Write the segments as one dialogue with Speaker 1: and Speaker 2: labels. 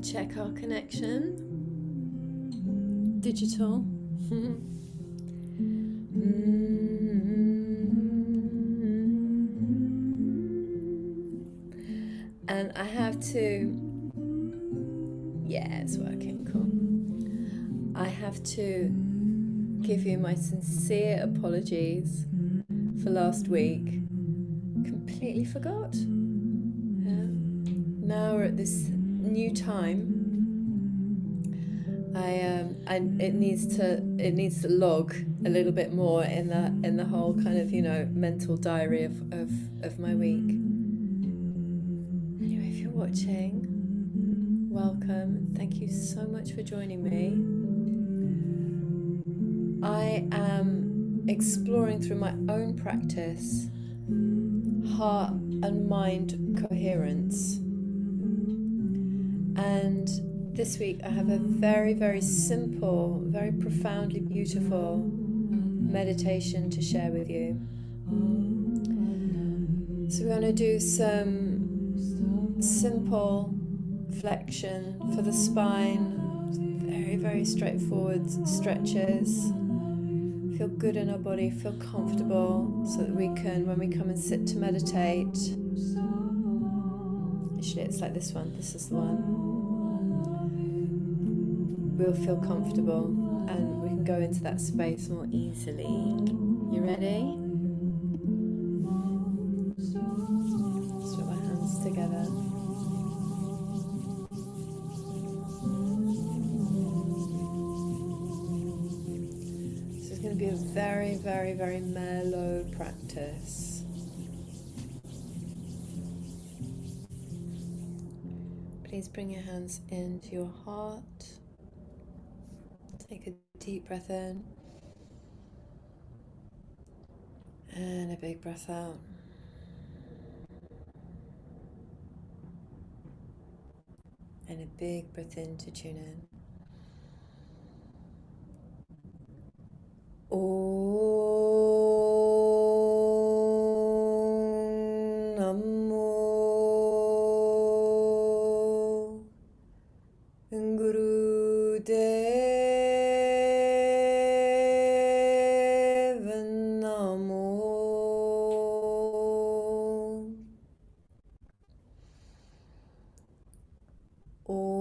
Speaker 1: check our connection. Digital. And I have to, yeah, it's working, cool. I have to give you my sincere apologies for last week. Completely forgot. Yeah. Now we're at this new time. It needs to log a little bit more in the whole kind of, mental diary of my week. Anyway, if you're watching, welcome. Thank you so much for joining me. I am exploring through my own practice heart and mind coherence. And this week I have a very, very simple, very profoundly beautiful meditation to share with you. So we're going to do some simple flexion for the spine, very, very straightforward stretches. Feel good in our body, feel comfortable, so that we can, when we come and sit to meditate, actually it's like this one, this is the one, we'll feel comfortable and we can go into that space more easily. You ready? Let's put my hands together. So it's going to be a very, very, very mellow practice. Please bring your hands into your heart. Take a deep breath in and a big breath out. And a big breath in to tune in. Om Namo Guru Deva Namo. Om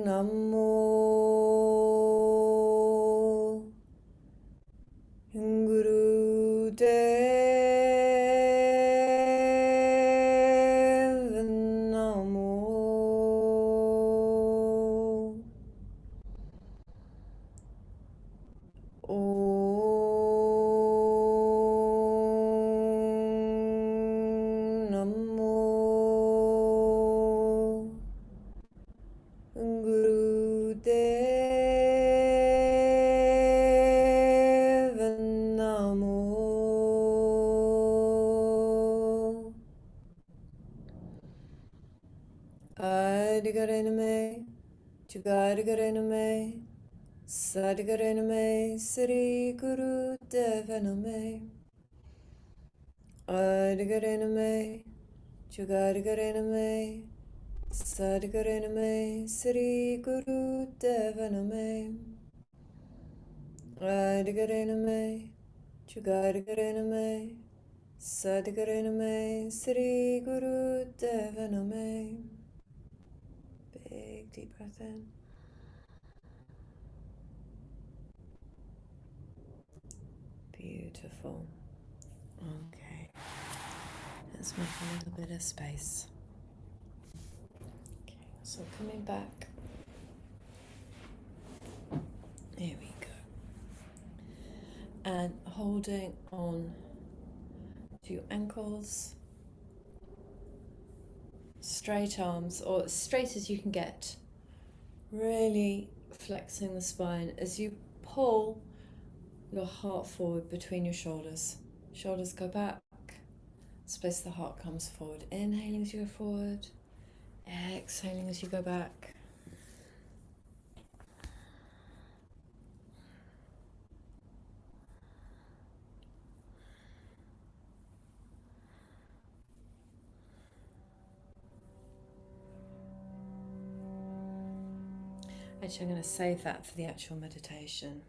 Speaker 1: Namo Guru Deva Namo. Om Namo Guru Deva Namo. Adigarename, Jugadigarename, Sadigarename, Sri Guru Deva Name. Adigarename, Jugadigarename, Sadigarename, Sri Guru Deva Name. Adigarename, Jugadigarename, Sadigarename, Sri Guru Deva Name. Big deep breath in. Beautiful. Okay. Let's make a little bit of space. Okay, so coming back. Here we go. And holding on to your ankles. Straight arms, or as straight as you can get. Really flexing the spine as you pull your heart forward between your shoulders. Shoulders go back. Space the heart comes forward. Inhaling as you go forward. Exhaling as you go back. Actually, I'm going to save that for the actual meditation.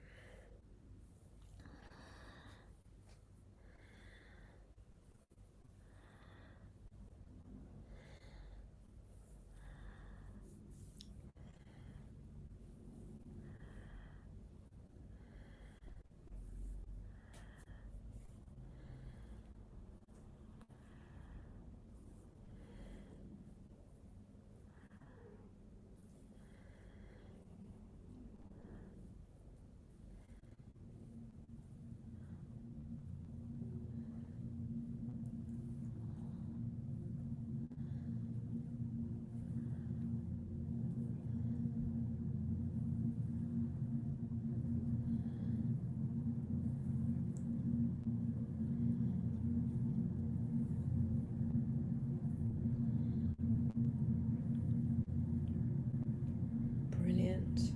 Speaker 1: Brilliant.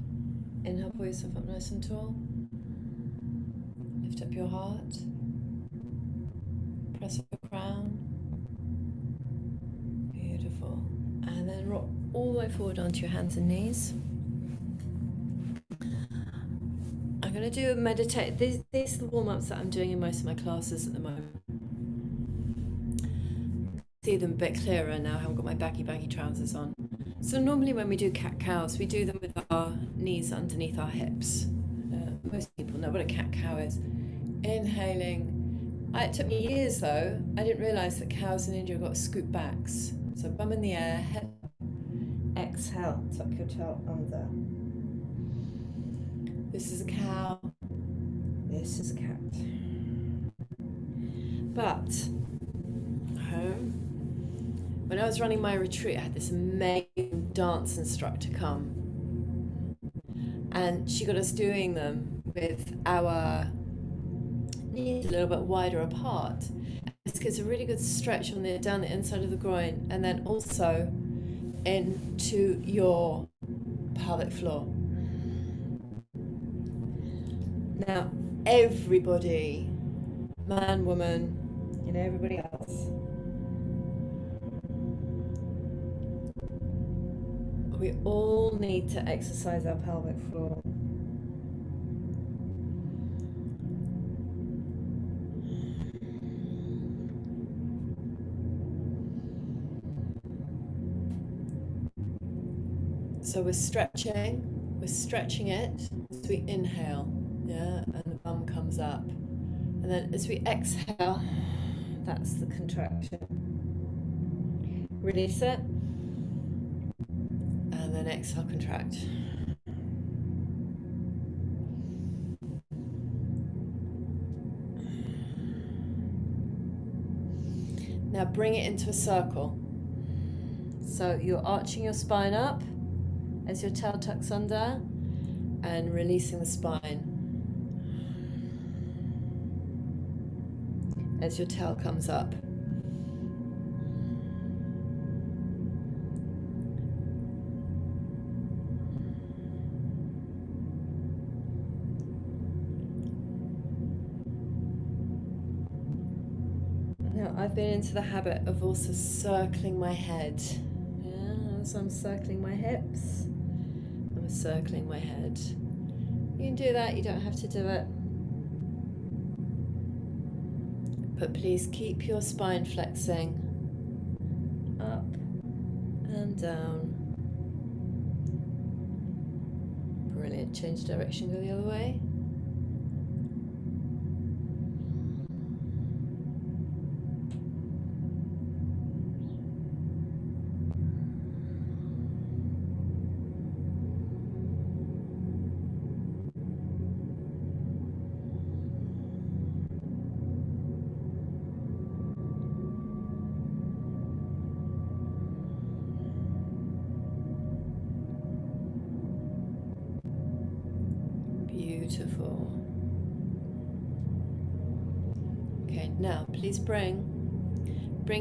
Speaker 1: Inhale, pull yourself up nice and tall. Lift up your heart. Press up your crown. Beautiful. And then rock all the way forward onto your hands and knees. I'm going to do a meditate. These are the warm-ups that I'm doing in most of my classes at the moment. See them a bit clearer now. I haven't got my baggy trousers on. So normally when we do cat-cows, we do them with our knees underneath our hips. Most people know what a cat-cow is. Inhaling. It took me years though. I didn't realise that cows in India have got scoop backs. So bum in the air, head. Exhale, tuck your tail under. This is a cow. This is a cat. But when I was running my retreat, I had this amazing dance instructor come, and she got us doing them with our knees a little bit wider apart. This gives a really good stretch on down the inside of the groin, and then also into your pelvic floor. Now, everybody, man, woman, everybody else, we all need to exercise our pelvic floor. So we're stretching it as we inhale, and the bum comes up. And then as we exhale, that's the contraction. Release it. And then exhale, contract. Now bring it into a circle. So you're arching your spine up as your tail tucks under and releasing the spine as your tail comes up. Now I've been into the habit of also circling my head. So I'm circling my hips, I'm circling my head. You can do that, you don't have to do it. But please keep your spine flexing up and down. Brilliant. Change direction, go the other way. Beautiful. Okay, now please bring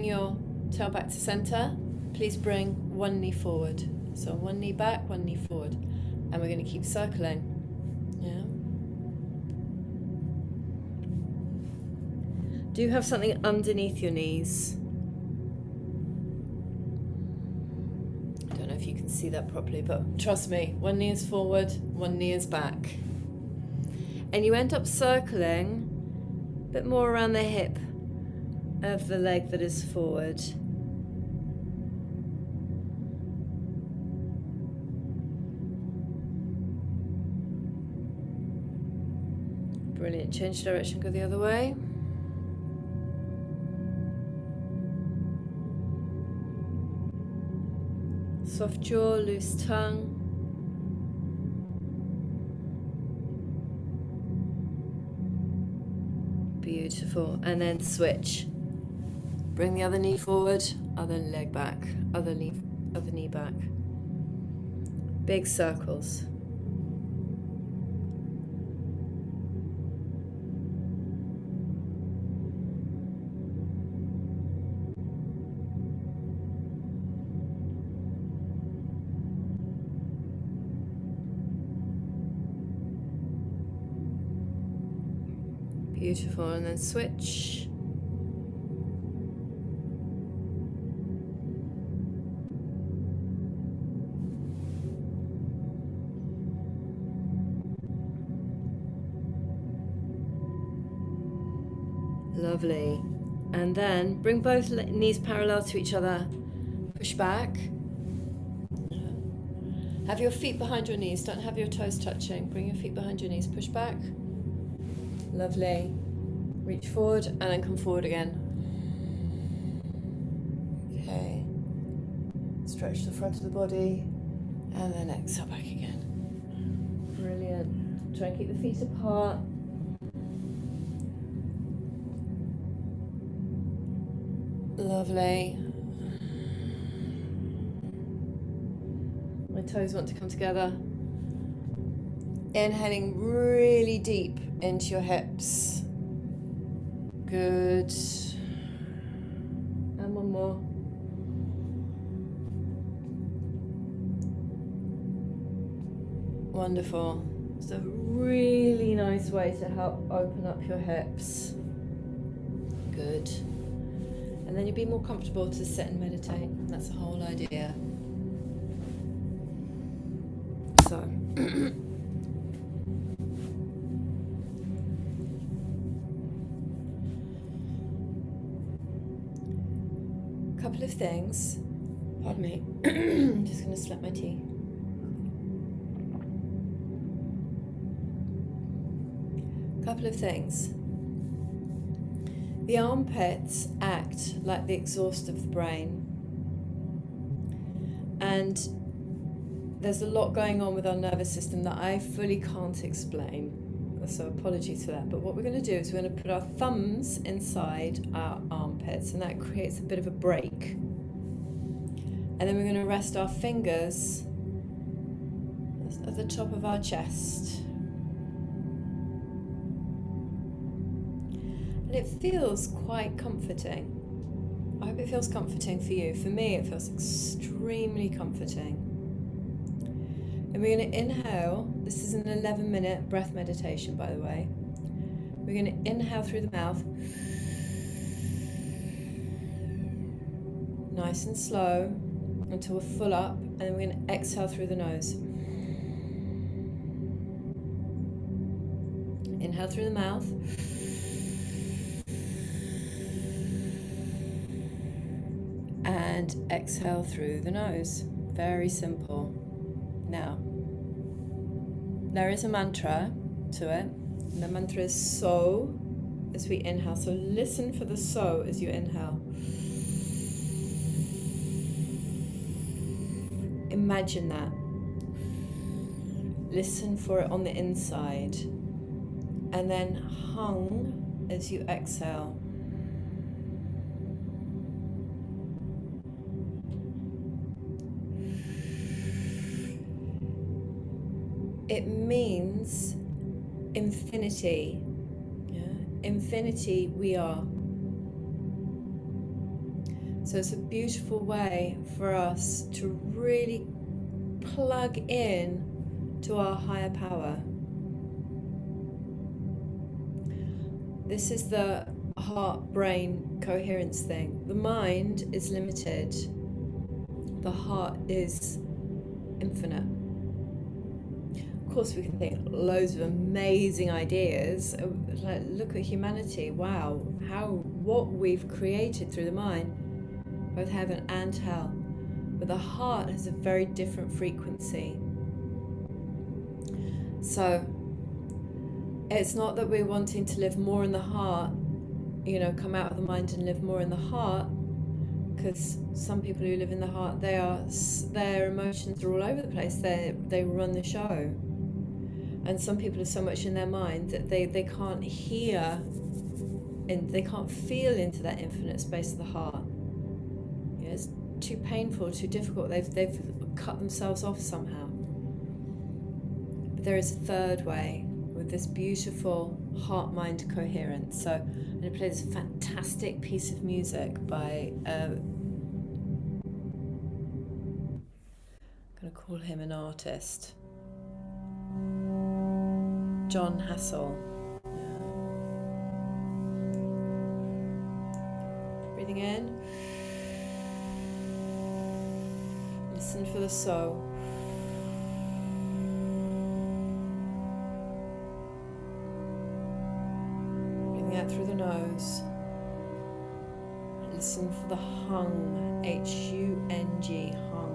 Speaker 1: your tail back to center. Please bring one knee forward. So one knee back, one knee forward. And we're going to keep circling. Do you have something underneath your knees? I don't know if you can see that properly, but trust me, one knee is forward, one knee is back. And you end up circling a bit more around the hip of the leg that is forward. Brilliant. Change direction, go the other way. Soft jaw, loose tongue. Beautiful. And then switch. Bring the other knee forward, other leg back, other knee back. Big circles. Beautiful, and then switch. Lovely. And then bring both knees parallel to each other. Push back. Have your feet behind your knees. Don't have your toes touching. Bring your feet behind your knees. Push back. Lovely. Reach forward and then come forward again. Okay. Stretch the front of the body and then exhale back again. Brilliant. Try and keep the feet apart. Lovely. My toes want to come together. Inhaling really deep into your hips. Good. And one more. Wonderful. It's a really nice way to help open up your hips. Good. And then you'll be more comfortable to sit and meditate. That's the whole idea. So. Couple of things. Pardon me. I'm just going to slap my tea. Couple of things. The armpits act like the exhaust of the brain. And there's a lot going on with our nervous system that I fully can't explain. So apologies for that. But what we're going to do is we're going to put our thumbs inside our armpits, and that creates a bit of a break. And then we're going to rest our fingers at the top of our chest. And it feels quite comforting. I hope it feels comforting for you. For me, it feels extremely comforting. And we're going to inhale. This is an 11-minute breath meditation, by the way. We're going to inhale through the mouth. Nice and slow until we're full up. And then we're going to exhale through the nose. Inhale through the mouth. And exhale through the nose. Very simple. Now, there is a mantra to it. And the mantra is so as we inhale. So listen for the so as you inhale. Imagine that. Listen for it on the inside. And then hung as you exhale. It means infinity. Yeah? Infinity we are. So it's a beautiful way for us to really plug in to our higher power. This is the heart-brain coherence thing. The mind is limited. The heart is
Speaker 2: infinite. Of course, we can think loads of amazing ideas. Like, look at humanity. Wow, what we've created through the mind, both heaven and hell. But the heart has a very different frequency. So it's not that we're wanting to live more in the heart, come out of the mind and live more in the heart, because some people who live in the heart, their emotions are all over the place. They run the show. And some people are so much in their mind that they can't hear and they can't feel into that infinite space of the heart. It's too painful, too difficult. They've cut themselves off somehow. But there is a third way with this beautiful heart-mind coherence. So I'm going to play this fantastic piece of music by I'm going to call him an artist, John Hassel. Breathing in. Listen for the soul. Breathing out through the nose. Listen for the hung, H-U-N-G, hung.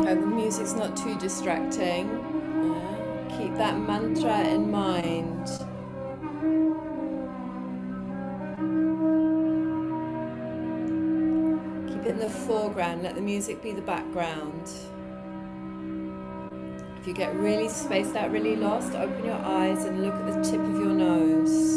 Speaker 2: The music's not too distracting. Keep that mantra in mind. Keep it in the foreground, let the music be the background. If you get really spaced out, really lost, open your eyes and look at the tip of your nose.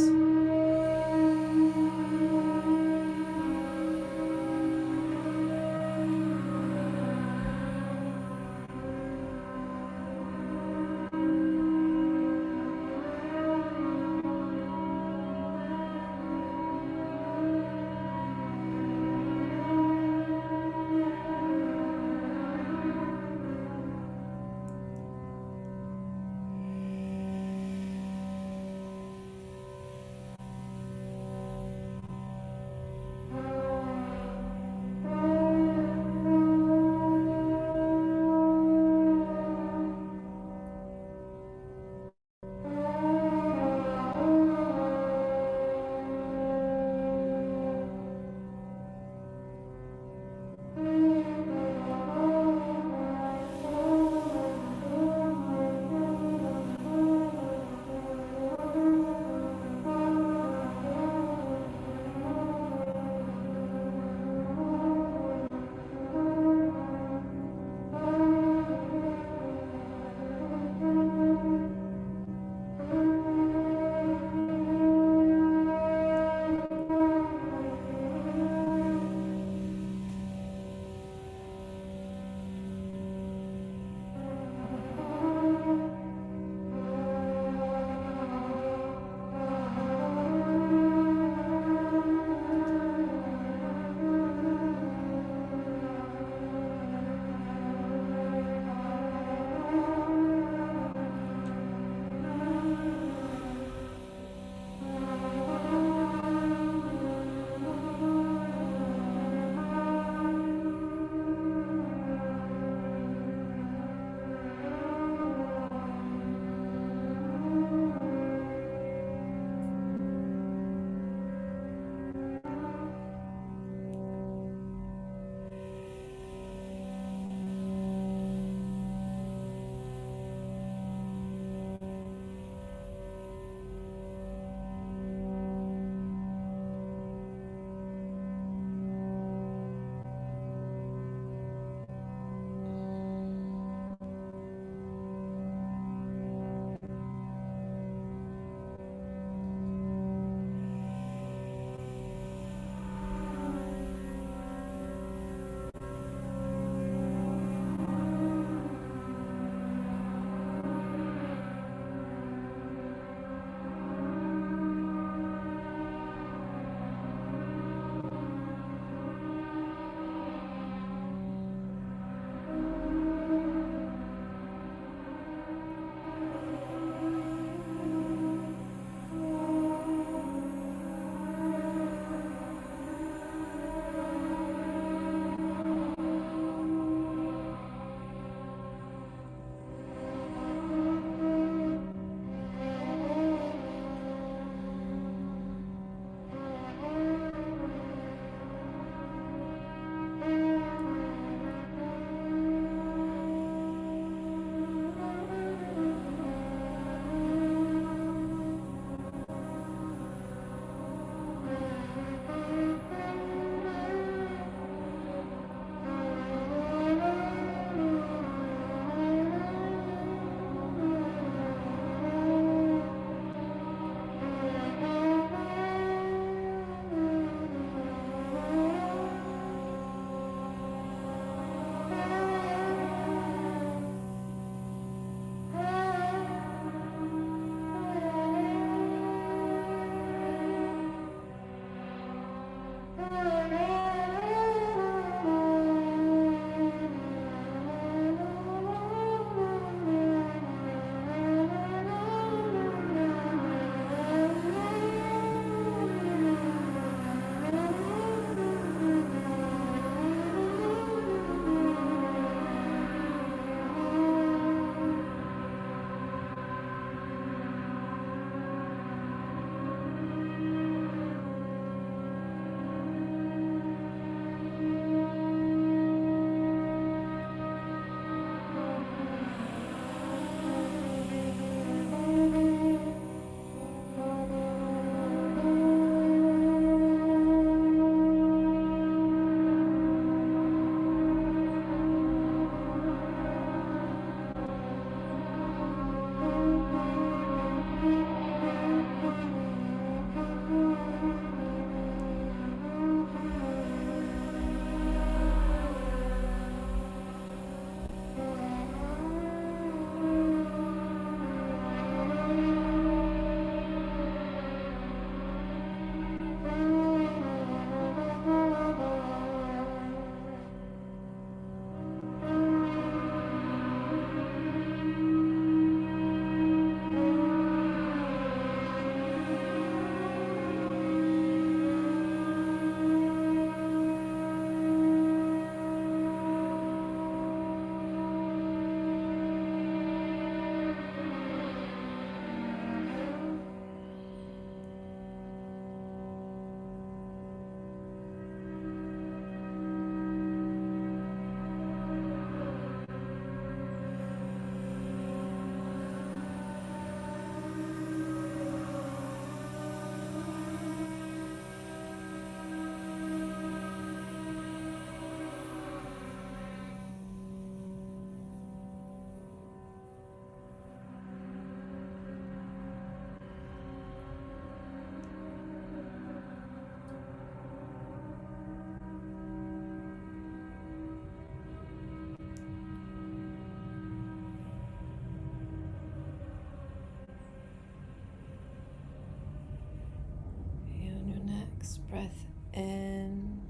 Speaker 2: breath in,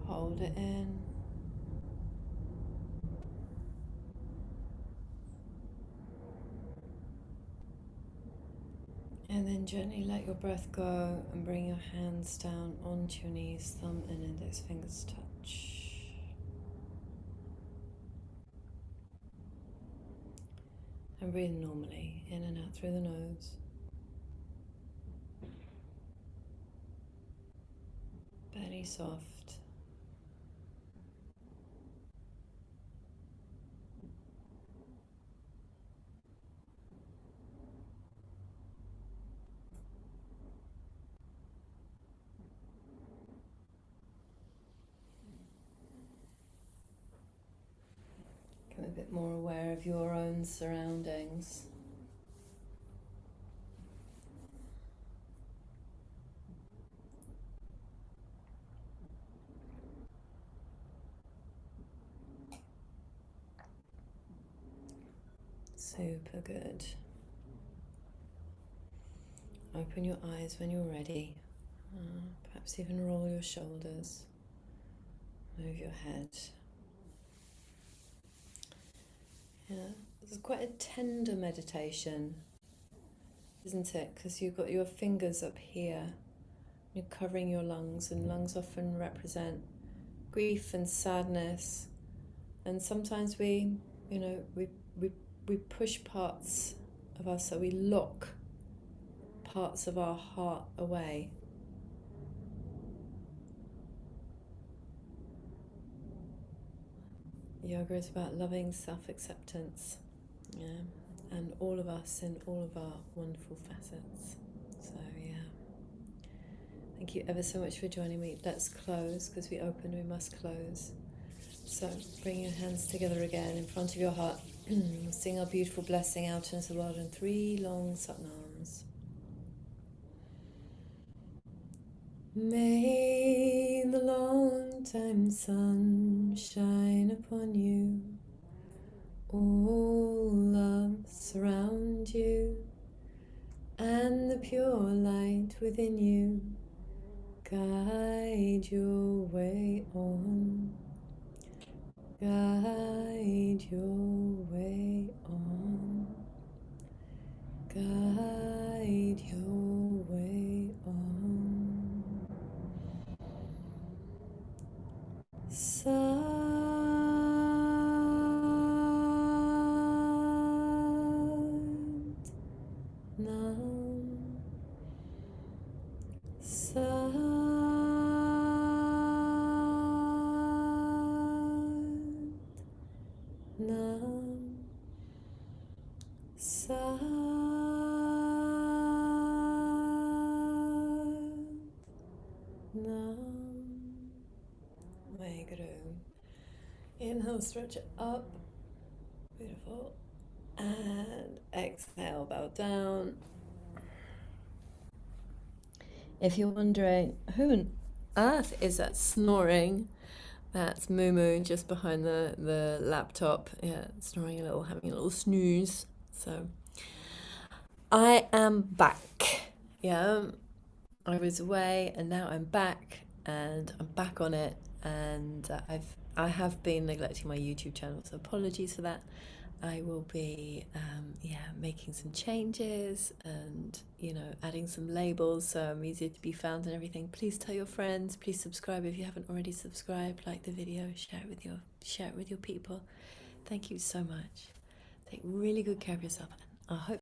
Speaker 2: hold it in, and then gently let your breath go and bring your hands down onto your knees, thumb and index fingers touch. And breathe normally, in and out through the nose. Belly soft. Become a bit more aware of your own surroundings. Super good. Open your eyes when you're ready. Perhaps even roll your shoulders. Move your head. Yeah, it's quite a tender meditation, isn't it? Because you've got your fingers up here. You're covering your lungs, and lungs often represent grief and sadness. And sometimes we push parts of us, so we lock parts of our heart away. Yoga is about loving self-acceptance, yeah, and all of us in all of our wonderful facets. So yeah, thank you ever so much for joining me. Let's close, because we opened, we must close. So bring your hands together again in front of your heart. Sing our beautiful blessing out into the world in 3 long satnams. May the long time sun shine upon you, all love surround you, and the pure light within you guide your way on, guide your way on, guide your way on. Inhale, stretch it up. Beautiful. And exhale, bow down. If you're wondering, who on earth is that snoring? That's Moo just behind the laptop. Yeah, snoring having a little snooze. So I am back. Yeah, I was away and now I'm back, and I'm back on it, and I have been neglecting my YouTube channel, so apologies for that. I will be making some changes and adding some labels so I'm easier to be found and everything. Please tell your friends, please subscribe if you haven't already subscribed, like the video, share it with your people. Thank you so much. Take really good care of yourself, and I hope